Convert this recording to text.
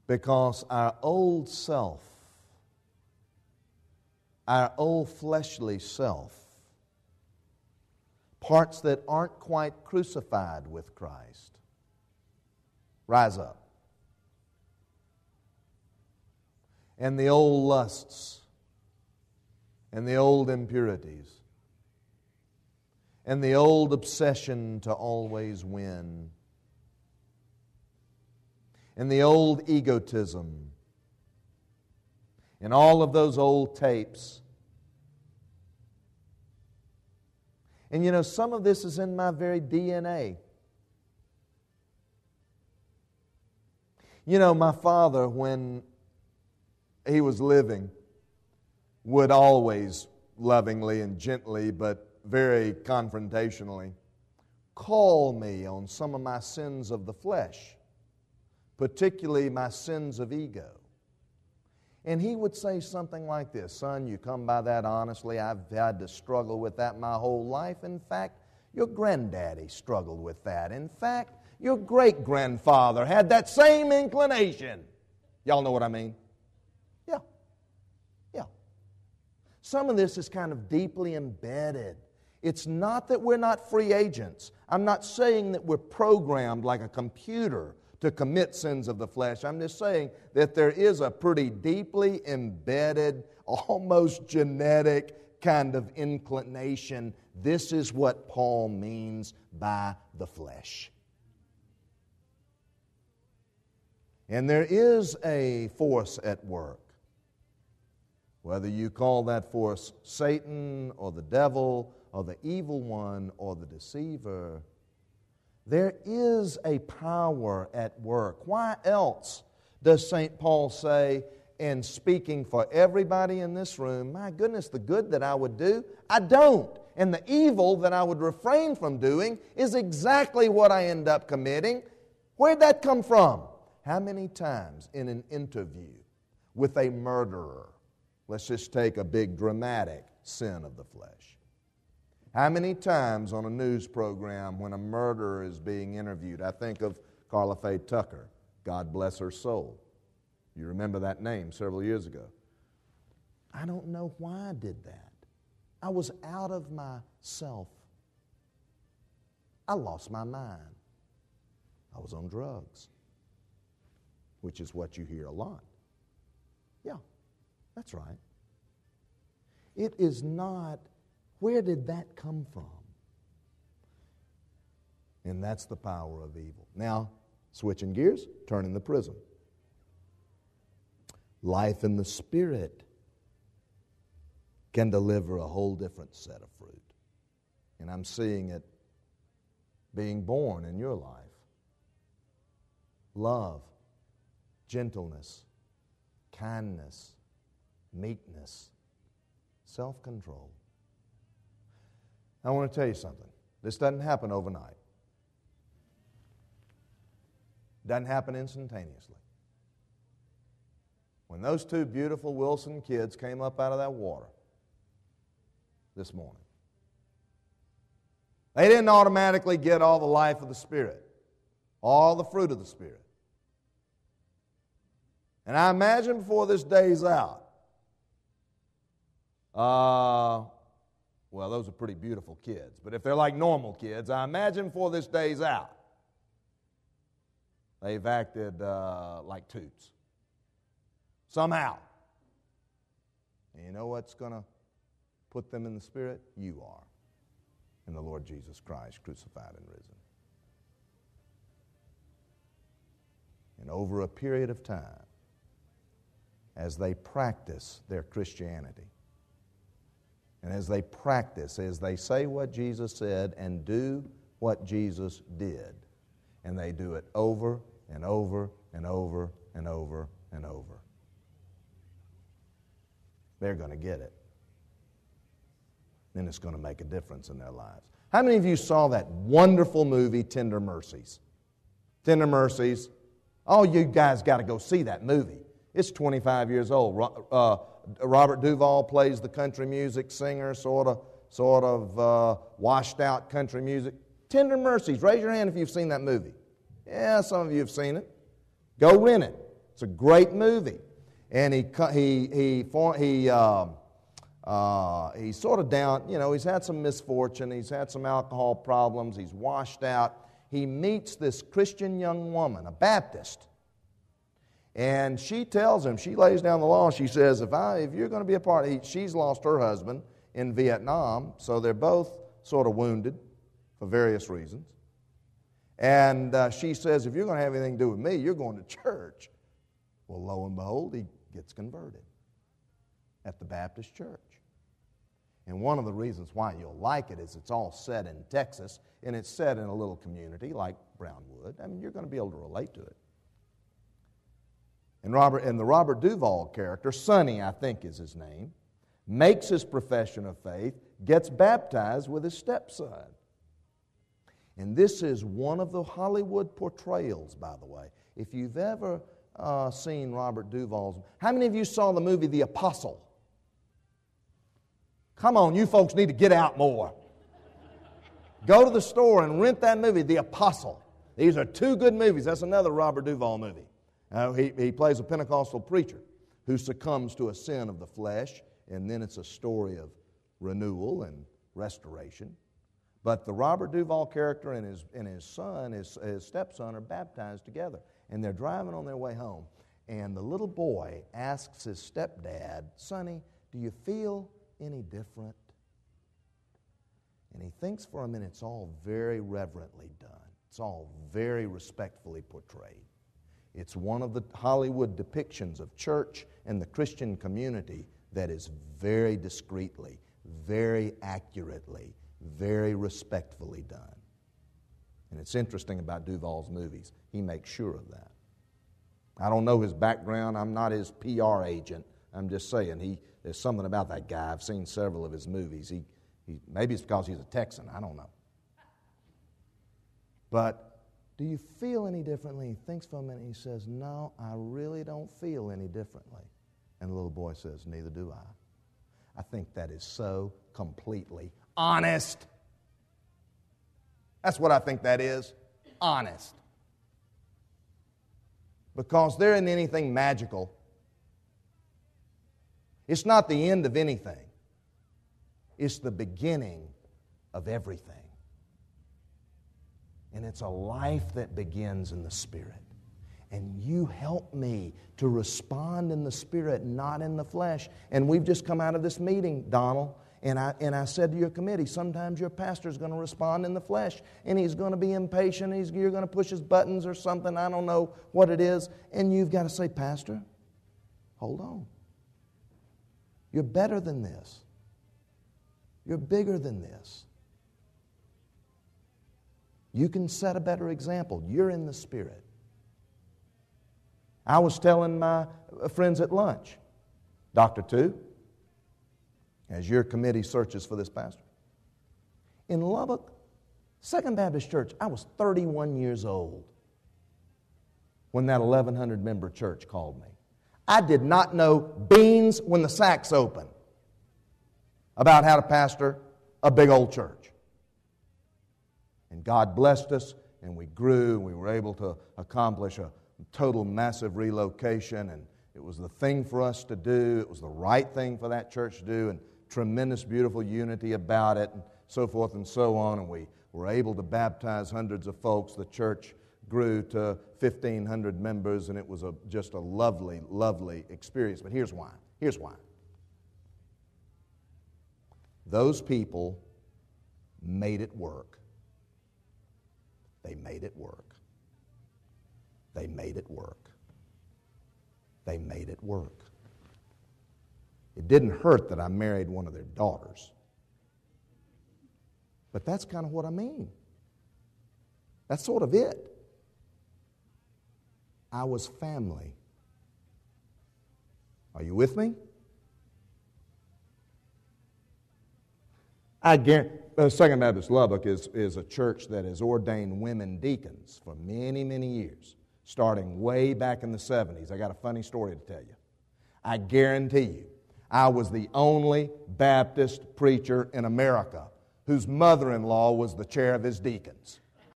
Because our old self, our old fleshly self, parts that aren't quite crucified with Christ, rise up. And the old lusts, and the old impurities, and the old obsession to always win, and the old egotism, and all of those old tapes. And you know, some of this is in my very DNA. You know, my father, when he was living, would always lovingly and gently, but very confrontationally, call me on some of my sins of the flesh, particularly my sins of ego. And he would say something like this: son, you come by that honestly. I've had to struggle with that my whole life. In fact, your granddaddy struggled with that. In fact, your great-grandfather had that same inclination. Y'all know what I mean? Yeah. Some of this is kind of deeply embedded. It's not that we're not free agents. I'm not saying that we're programmed like a computer to commit sins of the flesh. I'm just saying that there is a pretty deeply embedded, almost genetic kind of inclination. This is what Paul means by the flesh. And there is a force at work. Whether you call that force Satan or the devil or the evil one or the deceiver, there is a power at work. Why else does St. Paul say, and speaking for everybody in this room, my goodness, the good that I would do, I don't. And the evil that I would refrain from doing is exactly what I end up committing. Where'd that come from? How many times in an interview with a murderer, let's just take a big dramatic sin of the flesh. How many times on a news program when a murderer is being interviewed? I think of Carla Faye Tucker, God bless her soul. You remember that name several years ago. I don't know why I did that. I was out of myself. I lost my mind. I was on drugs, which is what you hear a lot. Yeah, that's right. It is not, where did that come from? And that's the power of evil. Now, switching gears, turning the prism. Life in the Spirit can deliver a whole different set of fruit. And I'm seeing it being born in your life. Love, gentleness, kindness, meekness, self-control. I want to tell you something. This doesn't happen overnight. Doesn't happen instantaneously. When those two beautiful Wilson kids came up out of that water this morning, they didn't automatically get all the life of the Spirit, all the fruit of the Spirit. And I imagine before this day's out, well, those are pretty beautiful kids, but if they're like normal kids, I imagine before this day's out, they've acted like toots. Somehow. And you know what's going to put them in the Spirit? You are. In the Lord Jesus Christ, crucified and risen. And over a period of time, as they practice their Christianity, and as they practice, as they say what Jesus said and do what Jesus did, and they do it over and over and over and over and over, they're going to get it. And it's going to make a difference in their lives. How many of you saw that wonderful movie, Tender Mercies? Tender Mercies. Oh, you guys got to go see that movie. It's 25 years old. Robert Duvall plays the country music singer, sort of washed out country music. Tender Mercies. Raise your hand if you've seen that movie. Yeah, some of you have seen it. Go rent it. It's a great movie. And he's sort of down, he's had some misfortune, he's had some alcohol problems, he's washed out. He meets this Christian young woman, a Baptist. And she tells him, she lays down the law, she says, if you're going to be a part, she's lost her husband in Vietnam, so they're both sort of wounded for various reasons. And she says, if you're going to have anything to do with me, you're going to church. Well, lo and behold, he gets converted at the Baptist church. And one of the reasons why you'll like it is it's all set in Texas, and it's set in a little community like Brownwood. I mean, you're going to be able to relate to it. And the Robert Duvall character, Sonny, I think is his name, makes his profession of faith, gets baptized with his stepson. And this is one of the Hollywood portrayals, by the way. If you've ever seen Robert Duvall's... How many of you saw the movie The Apostle? Come on, you folks need to get out more. Go to the store and rent that movie, The Apostle. These are two good movies. That's another Robert Duvall movie. He plays a Pentecostal preacher who succumbs to a sin of the flesh, and then it's a story of renewal and restoration. But the Robert Duvall character and his son, his stepson, are baptized together. And they're driving on their way home. And the little boy asks his stepdad, Sonny, do you feel any different? And he thinks for a minute. It's all very reverently done. It's all very respectfully portrayed. It's one of the Hollywood depictions of church and the Christian community that is very discreetly, very accurately, very respectfully done. And it's interesting about Duvall's movies. He makes sure of that. I don't know his background. I'm not his PR agent. I'm just saying there's something about that guy. I've seen several of his movies. Maybe it's because he's a Texan. I don't know. But do you feel any differently? He thinks for a minute. He says, no, I really don't feel any differently. And the little boy says, neither do I. I think that is so completely honest. That's what I think that is. Honest. Because there isn't anything magical. It's not the end of anything. It's the beginning of everything. And it's a life that begins in the Spirit. And you help me to respond in the Spirit, not in the flesh. And we've just come out of this meeting, Donald, and I said to your committee, sometimes your pastor's going to respond in the flesh, and he's going to be impatient, you're going to push his buttons or something, I don't know what it is, and you've got to say, Pastor, hold on. You're better than this. You're bigger than this. You can set a better example. You're in the Spirit. I was telling my friends at lunch, Dr. Tu, as your committee searches for this pastor, in Lubbock, Second Baptist Church, I was 31 years old when that 1,100-member church called me. I did not know beans when the sacks opened about how to pastor a big old church. And God blessed us, and we grew, and we were able to accomplish a total massive relocation, and it was the thing for us to do. It was the right thing for that church to do, and tremendous, beautiful unity about it, and so forth and so on, and we were able to baptize hundreds of folks. The church grew to 1,500 members, and it was just a lovely, lovely experience. But here's why. Here's why. Those people made it work. They made it work. They made it work. They made it work. It didn't hurt that I married one of their daughters. But that's kind of what I mean. That's sort of it. I was family. Are you with me? I guarantee Second Baptist Lubbock is a church that has ordained women deacons for many, many years, starting way back in the 70s. I got a funny story to tell you. I guarantee you, I was the only Baptist preacher in America whose mother-in-law was the chair of his deacons.